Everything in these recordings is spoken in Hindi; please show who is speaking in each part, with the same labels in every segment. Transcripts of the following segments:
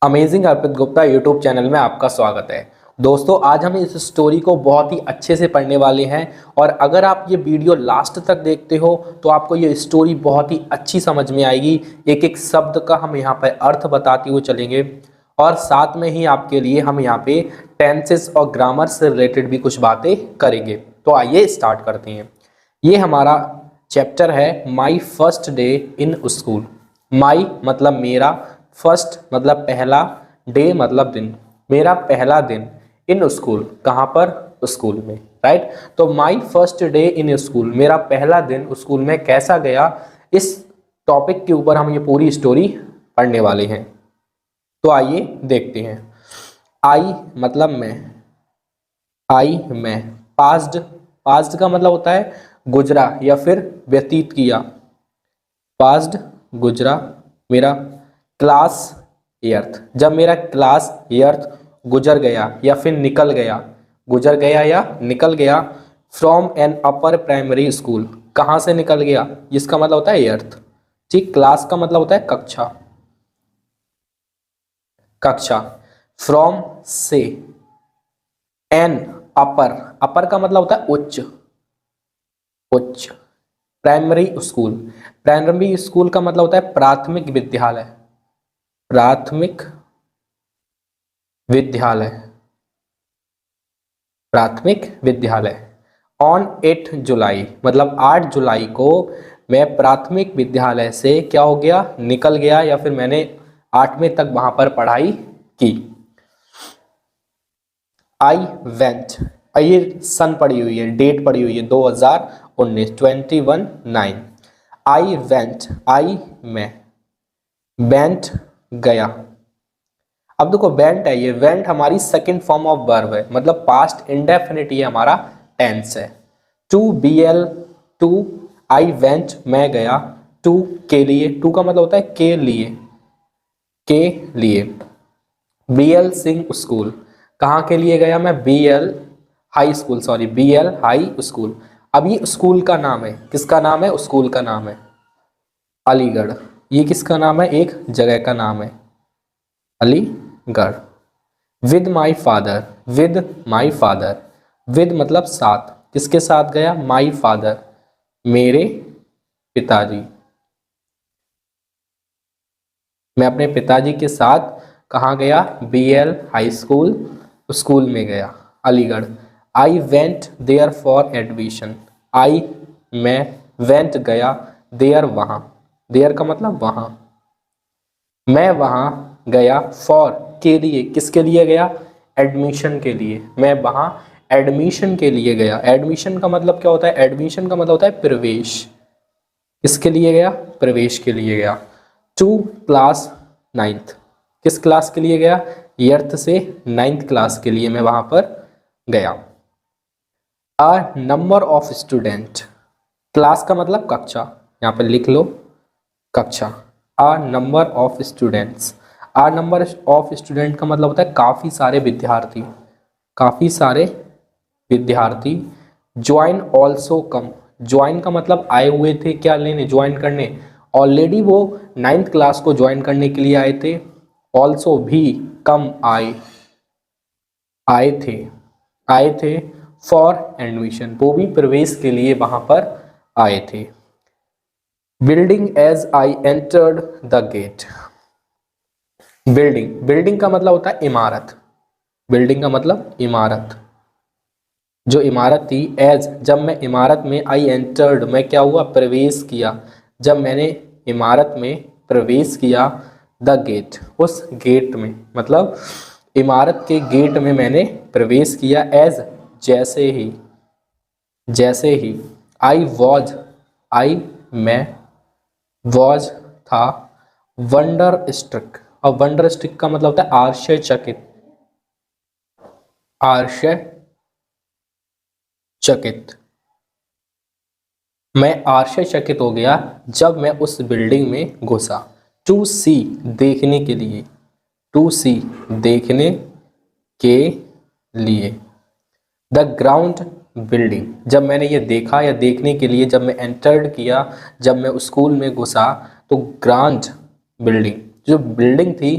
Speaker 1: अमेजिंग अर्पित गुप्ता यूट्यूब चैनल में आपका स्वागत है। दोस्तों, आज हम इस स्टोरी को बहुत ही अच्छे से पढ़ने वाले हैं और अगर आप ये वीडियो लास्ट तक देखते हो तो आपको ये स्टोरी बहुत ही अच्छी समझ में आएगी। एक एक शब्द का हम यहाँ पर अर्थ बताते हुए चलेंगे और साथ में ही आपके लिए हम यहाँ पे टेंसेस और ग्रामर से रिलेटेड भी कुछ बातें करेंगे। तो आइए स्टार्ट करते हैं। ये हमारा चैप्टर है my first day in school. My मतलब मेरा, फर्स्ट मतलब पहला, डे मतलब दिन, मेरा पहला दिन इन स्कूल, कहाँ पर? स्कूल में, राइट। तो माई फर्स्ट डे इन स्कूल, मेरा पहला दिन स्कूल में कैसा गया, इस टॉपिक के ऊपर हम ये पूरी स्टोरी पढ़ने वाले हैं। तो आइए देखते हैं। आई मतलब मैं, आई मैं, पास्ट, पास्ट का मतलब होता है गुजरा या फिर व्यतीत किया, पास्ट गुजरा। मेरा क्लास एर्थ, जब मेरा क्लास एर्थ गुजर गया या फिर निकल गया, गुजर गया या निकल गया from an upper primary school, कहाँ से निकल गया, जिसका मतलब होता है एर्थ, ठीक। क्लास का मतलब होता है कक्षा, कक्षा। फ्रॉम से, एन अपर, अपर का मतलब होता है उच्च, उच्च। प्राइमरी स्कूल, प्राइमरी स्कूल का मतलब होता है प्राथमिक विद्यालय, प्राथमिक विद्यालय, प्राथमिक विद्यालय। ऑन 8 जुलाई मतलब 8 जुलाई को मैं प्राथमिक विद्यालय से क्या हो गया, निकल गया या फिर मैंने 8वीं तक वहां पर पढ़ाई की। आई वेंट, ये सन पड़ी हुई है, डेट पड़ी हुई है 2019, 21/9। आई वेंट, आई मैं, वेंट गया। अब देखो वेंट है, ये वेंट हमारी सेकंड फॉर्म ऑफ वर्ब है, मतलब पास्ट इंडेफिनिट ये हमारा टेंस है। To B L, to, I went मैं गया, टू के लिए, टू का मतलब होता है के लिए, के लिए। बी एल सिंह स्कूल, कहाँ के लिए गया मैं, B L high school, sorry B L high school. अब ये स्कूल का नाम है, किसका नाम है? स्कूल का नाम है अलीगढ़। ये किसका नाम है? एक जगह का नाम है Aligarh. With my father, with my father, with मतलब साथ, किसके साथ गया? माई फादर, मेरे पिताजी। मैं अपने पिताजी के साथ कहाँ गया? B L high school, school में गया Aligarh. I went there for admission, I मैं, वेंट गया, देयर वहाँ, देयर का मतलब वहाँ, मैं वहाँ गया, फॉर के लिए, किसके लिए गया? एडमिशन के लिए, मैं वहाँ एडमिशन के लिए गया। एडमिशन का मतलब क्या होता है? एडमिशन का मतलब होता है प्रवेश, किसके लिए गया? प्रवेश के लिए गया। टू क्लास 9th, किस क्लास के लिए गया? एर्थ से 9th क्लास के लिए मैं वहाँ पर गया। A number of student, class का मतलब कक्षा, यहाँ पर लिख लो कक्षा। A number of students, a number of student का मतलब होता है काफ़ी सारे विद्यार्थी, काफ़ी सारे विद्यार्थी। ज्वाइन ऑल्सो कम, ज्वाइन का मतलब आए हुए थे, क्या लेने? ज्वाइन करने। ऑलरेडी वो 9th क्लास को ज्वाइन करने के लिए आए थे। ऑल्सो भी, कम आए, आए थे, आए थे फॉर एडमिशन, वो भी प्रवेश के लिए वहां पर आए थे। Building as I entered the gate, building, building का मतलब होता है इमारत, बिल्डिंग का मतलब इमारत, जो इमारत थी। एज जब मैं इमारत में, आई एंटर्ड मैं क्या हुआ? प्रवेश किया, जब मैंने इमारत में प्रवेश किया, द गेट उस गेट में, मतलब इमारत के गेट में मैंने प्रवेश किया। एज जैसे ही, जैसे ही। आई वॉज, आई मैं, वॉज था, वंडर स्ट्रिक, और वंडर स्ट्रिक का मतलब होता है आश्चर्यचकित, आश्चर्यचकित। मैं आश्चर्यचकित हो गया जब मैं उस बिल्डिंग में घुसा। टू सी देखने के लिए, टू सी देखने के लिए। द ग्राउंड बिल्डिंग, जब मैंने ये देखा या देखने के लिए, जब मैं एंटर्ड किया, जब मैं स्कूल में घुसा, तो ग्रांड बिल्डिंग, जो बिल्डिंग थी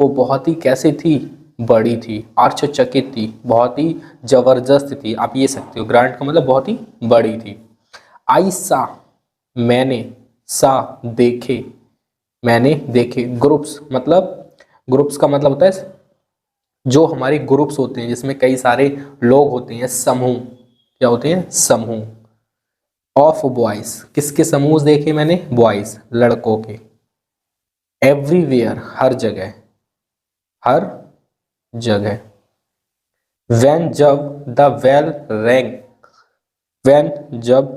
Speaker 1: वो बहुत ही कैसे थी, बड़ी थी, आश्चर्यचकित थी, बहुत ही जबरदस्त थी, आप ये सकते हो। ग्रांड का मतलब बहुत ही बड़ी थी। आई सा, मैंने, सा देखे, मैंने देखे। ग्रुप्स मतलब, ग्रुप्स का मतलब होता है जो हमारे ग्रुप्स होते हैं जिसमें कई सारे लोग होते हैं, समूह, क्या होते हैं, समूह। ऑफ बॉयज, किसके समूह देखे मैंने, बॉयज, लड़कों के। एवरीवेयर, हर जगह, हर जगह। व्हेन, जब, द वेल रैंग, व्हेन जब,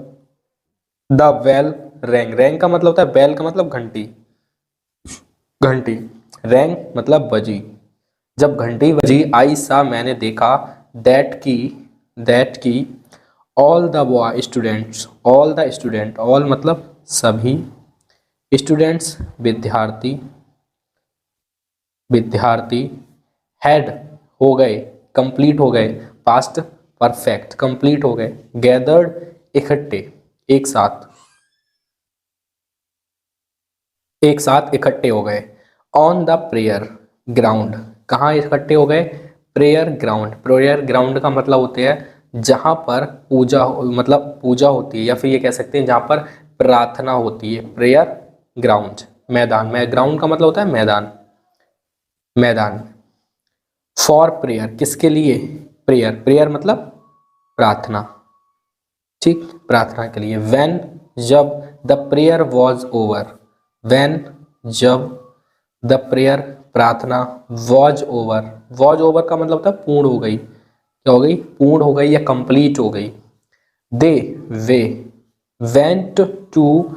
Speaker 1: द वेल रैंग, रैंग का मतलब होता है, बेल का मतलब घंटी, घंटी, रैंग मतलब बजी, जब घंटी बजी, आई सा, मैंने देखा, दैट की, दैट की, all the boy students, all the student, all मतलब सभी, स्टूडेंट्स विद्यार्थी, विद्यार्थी, हैड हो गए, कंप्लीट हो गए, पास्ट परफेक्ट, कंप्लीट हो गए, गैदर्ड इकट्ठे, एक साथ, एक साथ इकट्ठे हो गए। ऑन द प्रेयर ग्राउंड, कहाँ इकट्ठे हो गए, प्रेयर ग्राउंड, प्रेयर ग्राउंड का मतलब होते हैं जहाँ पर पूजा मतलब पूजा होती है, या फिर ये कह सकते हैं जहाँ पर प्रार्थना होती है, प्रेयर ग्राउंड, मैदान में, ग्राउंड का मतलब होता है मैदान, मैदान। फॉर प्रेयर, किसके लिए, प्रेयर, प्रेयर मतलब प्रार्थना, ठीक, प्रार्थना के लिए। व्हेन, जब, the prayer was over, when जब, द प्रेयर प्रार्थना, वॉज ओवर, वॉज ओवर का मतलब होता है पूर्ण हो गई, क्या हो गई, पूर्ण हो गई या कंप्लीट हो गई। दे, वे, वेंट टू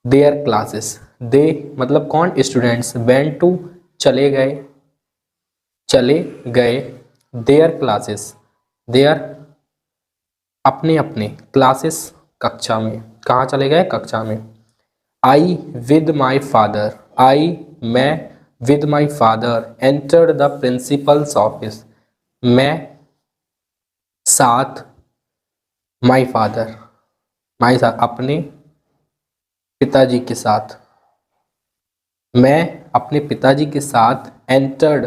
Speaker 1: देयर क्लासेस, दे मतलब कौन, स्टूडेंट्स, वेंट टू चले गए, चले गए, देयर क्लासेस, देयर अपने अपने, क्लासेस कक्षा में, कहाँ चले गए, कक्षा में। आई विद माई फादर, आई मैं, with my father entered the principles office, मैं साथ, माई फादर, माई साथ अपने पिताजी के साथ, मैं अपने पिताजी के साथ एंटर्ड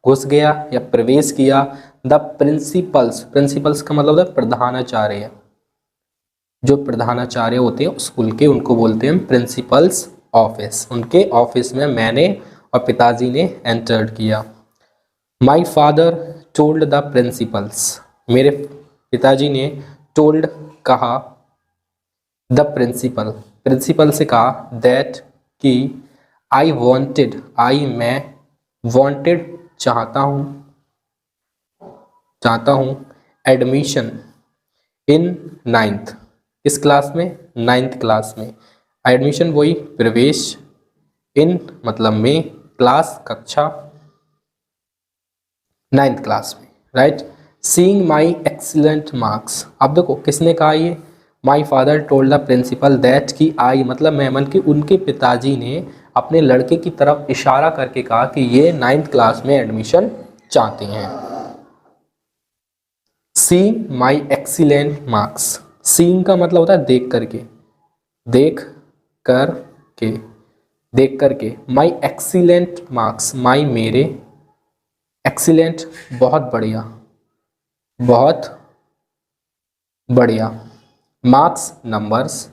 Speaker 1: घुस गया या प्रवेश किया, द प्रिंसिपल्स, प्रिंसिपल्स का मतलब है प्रधानाचार्य, जो प्रधानाचार्य होते हैं स्कूल के उनको बोलते हैं प्रिंसिपल्स ऑफिस, उनके ऑफिस में मैंने और पिताजी ने एंटर्ड किया। My father told the principles, मेरे पिताजी ने टोल्ड कहा, द प्रिंसिपल, प्रिंसिपल से कहा, दैट कि, आई वॉन्टेड, आई मैं, वॉन्टेड चाहता हूँ, चाहता हूँ, एडमिशन इन नाइन्थ, किस क्लास में, नाइन्थ क्लास में, एडमिशन वही प्रवेश, इन मतलब में, क्लास कक्षा, नाइन्थ क्लास में, राइट। सीइंग माई एक्सीलेंट मार्क्स, अब देखो किसने कहा ये, my father told the principal that की, आई मतलब मैं कि उनके पिताजी ने अपने लड़के की तरफ इशारा करके कहा कि ये नाइन्थ क्लास में एडमिशन चाहते हैं। सीइंग माई एक्सीलेंट मार्क्स, सीइंग का मतलब होता है देख करके, देख कर के, देख करके, माई एक्सीलेंट मार्क्स, माई मेरे, एक्सीलेंट बहुत बढ़िया, बहुत बढ़िया, मार्क्स नंबर्स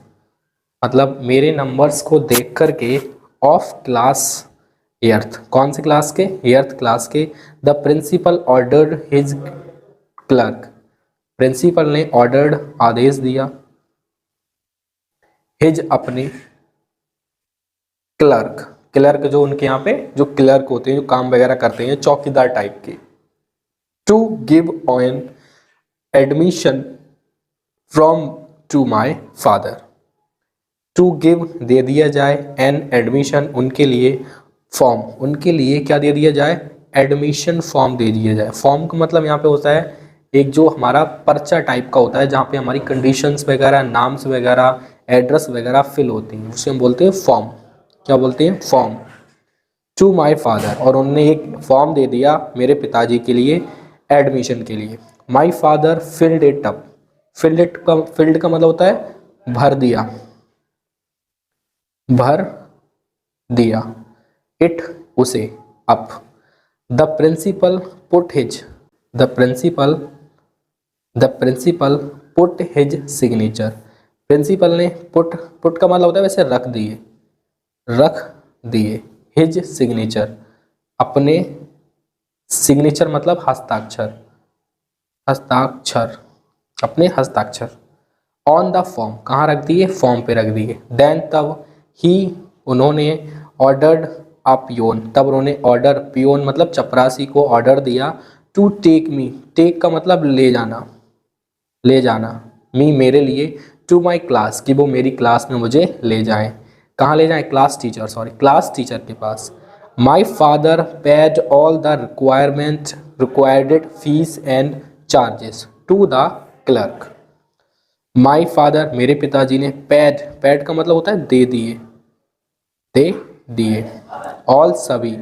Speaker 1: मतलब मेरे नंबर्स को देख करके, ऑफ क्लास एर्थ, कौन से क्लास के, एर्थ क्लास के, the principal ordered his clerk, principal ने ऑर्डर्ड आदेश दिया, हिज अपने, क्लर्क, क्लर्क जो उनके यहाँ पे जो क्लर्क होते हैं जो काम वगैरह करते हैं चौकीदार टाइप के, to give on admission from to my father, to give दे दिया जाए, एन एडमिशन उनके लिए, फॉर्म उनके लिए क्या दे दिया जाए, एडमिशन फॉर्म दे दिया जाए। फॉर्म का मतलब यहाँ पे होता है एक जो हमारा पर्चा टाइप का होता है जहाँ पे हमारी कंडीशंस वगैरह, नाम्स वगैरह, एड्रेस वगैरह फिल होती हैं, उसे हम बोलते हैं फॉर्म, क्या बोलते हैं, फॉर्म। टू माई फादर, और उन्होंने एक फॉर्म दे दिया मेरे पिताजी के लिए एडमिशन के लिए। My father filled it up, field का मतलब होता है भर दिया, भर दिया, इट उसे, up the principal put his the principal the principal put his signature. Principal ने पुट का मतलब होता है वैसे रख दिए हिज सिग्नेचर, अपने सिग्नेचर मतलब हस्ताक्षर अपने हस्ताक्षर। ऑन द फॉर्म कहाँ रख दिए, फॉर्म पे रख दिए। देन तब ही उन्होंने ऑर्डर्ड अ पियोन, तब उन्होंने ऑर्डर, पियोन मतलब चपरासी को ऑर्डर दिया, टू टेक मी, टेक का मतलब ले जाना, मी मेरे लिए, टू माई क्लास कि वो मेरी क्लास में मुझे ले जाएं। कहाँ ले जाएं, क्लास टीचर के पास। My father paid all the required fees and charges to the clerk. My father मेरे पिताजी ने पैड का मतलब होता है दे दिए। ऑल सभी,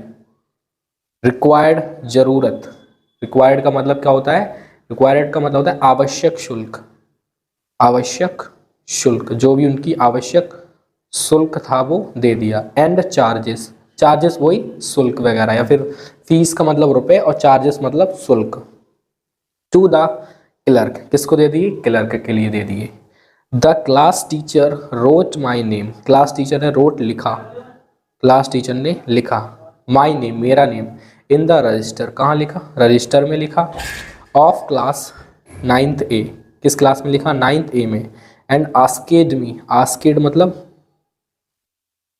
Speaker 1: रिक्वायर्ड जरूरत, रिक्वायर्ड का मतलब क्या होता है, रिक्वायर्ड का मतलब होता है आवश्यक शुल्क, जो भी उनकी आवश्यक शुल्क था वो दे दिया। एंड चार्जेस वही शुल्क वगैरह, या फिर फीस का मतलब रुपए और चार्जेस मतलब शुल्क। टू द क्लर्क, किसको दे दिए, क्लर्क के लिए दे दिए। The class teacher road my name, class teacher ने लिखा माई नेम मेरा नेम, इन द रजिस्टर, कहाँ लिखा, रजिस्टर में लिखा। ऑफ क्लास 9th A, किस क्लास में लिखा, 9th A में। एंड आस्केड मी, आस्केड मतलब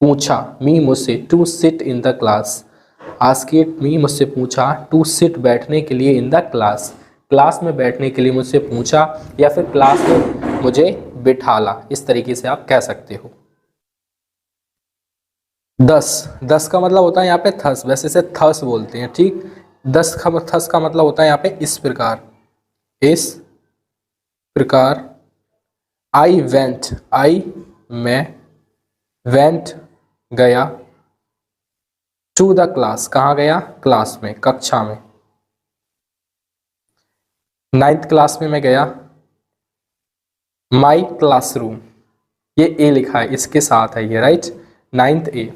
Speaker 1: पूछा, मी मुझसे, to sit in the class, asked me मुझसे पूछा, टू सिट बैठने के लिए, इन द क्लास में बैठने के लिए मुझसे पूछा, या फिर क्लास में मुझे बिठाला, इस तरीके से आप कह सकते हो। 10 का मतलब होता है यहाँ पे थस, वैसे से थस बोलते हैं, ठीक। थस का मतलब होता है यहाँ पे इस प्रकार। मैं वेंट गया, टू द क्लास कहाँ गया, क्लास में, कक्षा में, 9th क्लास में मैं गया। माई क्लासरूम, ये ए लिखा है इसके साथ है ये, right, 9th A।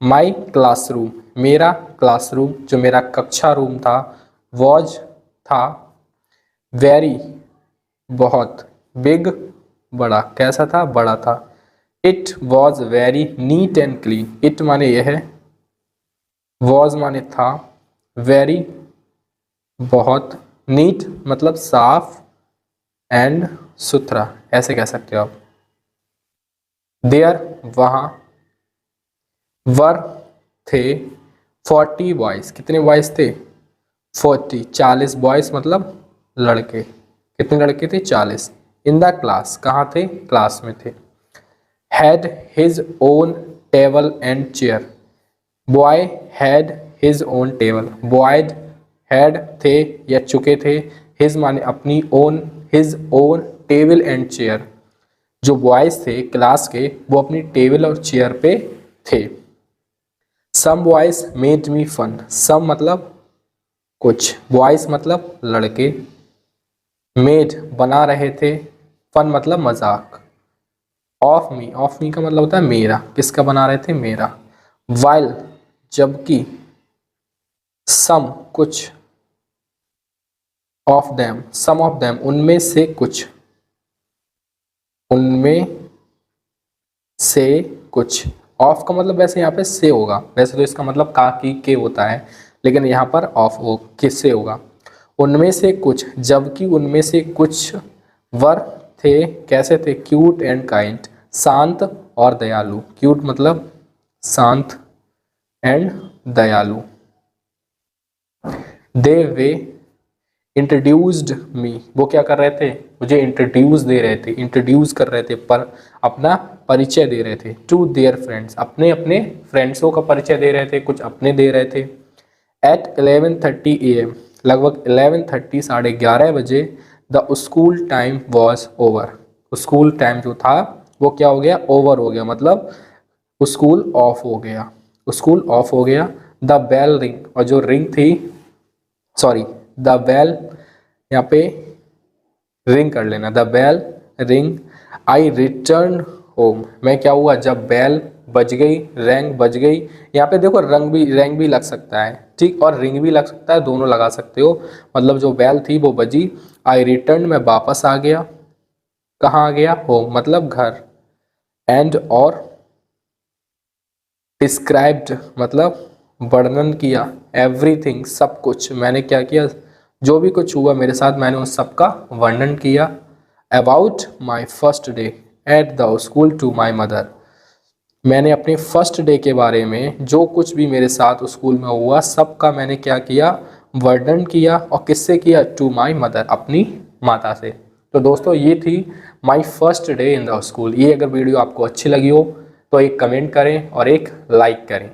Speaker 1: My classroom मेरा क्लासरूम, जो मेरा कक्षा रूम था, वॉज था, वेरी बहुत, बिग बड़ा, कैसा था, बड़ा था। It was very neat and clean, it माने यह है, वॉज माने था, वेरी बहुत, नीट मतलब साफ, एंड सुथरा, ऐसे कह सकते हो आप। देयर वहाँ, वर थे 40 बॉयज, कितने बॉयज थे, 40 बॉयज मतलब लड़के, कितने लड़के थे, 40। इन द क्लास कहाँ थे, क्लास में थे। Had his own table and chair, boy had his own table, boys had थे या चुके थे, हिज माने अपनी, own his own table and chair, जो बॉयज थे क्लास के वो अपनी टेबल और चेयर पे थे। Some boys made me fun, some मतलब कुछ, बॉयज मतलब लड़के, मेड बना रहे थे, फन मतलब मजाक। ऑफ मी का मतलब होता है मेरा, किसका बना रहे थे, मेरा। वाइल जबकि, सम कुछ, ऑफ देम उनमें से कुछ, ऑफ का मतलब वैसे यहाँ पे से होगा, वैसे तो इसका मतलब का की के होता है, लेकिन यहाँ पर ऑफ हो किससे होगा। उनमें से कुछ, जबकि उनमें से कुछ, वर थे, कैसे थे, क्यूट एंड काइंड, शांत और दयालु, क्यूट मतलब शांत, एंड दयालु। दे वे इंट्रोड्यूस्ड मी, वो क्या कर रहे थे, मुझे इंट्रोड्यूस कर रहे थे, पर अपना परिचय दे रहे थे, टू देयर फ्रेंड्स, अपने फ्रेंड्सों का परिचय दे रहे थे, कुछ अपने दे रहे थे। एट 11:30 AM, लगभग 11:30 11:30 बजे, the school time was over, school time जो था वो क्या हो गया, ओवर हो गया, मतलब स्कूल ऑफ हो गया। द बेल रिंग, और जो रिंग थी, सॉरी द बेल, यहाँ पे रिंग कर लेना, the bell ring. I return home, मैं क्या हुआ, जब बेल बज गई, रैंग बज गई। यहाँ पे देखो रैंग भी लग सकता है, ठीक, और रिंग भी लग सकता है, दोनों लगा सकते हो। मतलब जो बेल थी वो बजी। आई रिटर्न, मैं वापस आ गया। कहाँ आ गया? होम, मतलब घर। एंड और डिस्क्राइब्ड, मतलब वर्णन किया। एवरीथिंग, सब कुछ। मैंने क्या किया? जो भी कुछ हुआ मेरे साथ मैंने उस सब का वर्णन किया। About my first day at the school to my mother, मैंने अपने फर्स्ट डे के बारे में जो कुछ भी मेरे साथ स्कूल में हुआ सब का मैंने क्या किया? वर्णन किया। और किससे किया? टू माई मदर, अपनी माता से। तो दोस्तों ये थी माई first day in the school. ये अगर वीडियो आपको अच्छी लगी हो तो एक कमेंट करें और एक लाइक करें।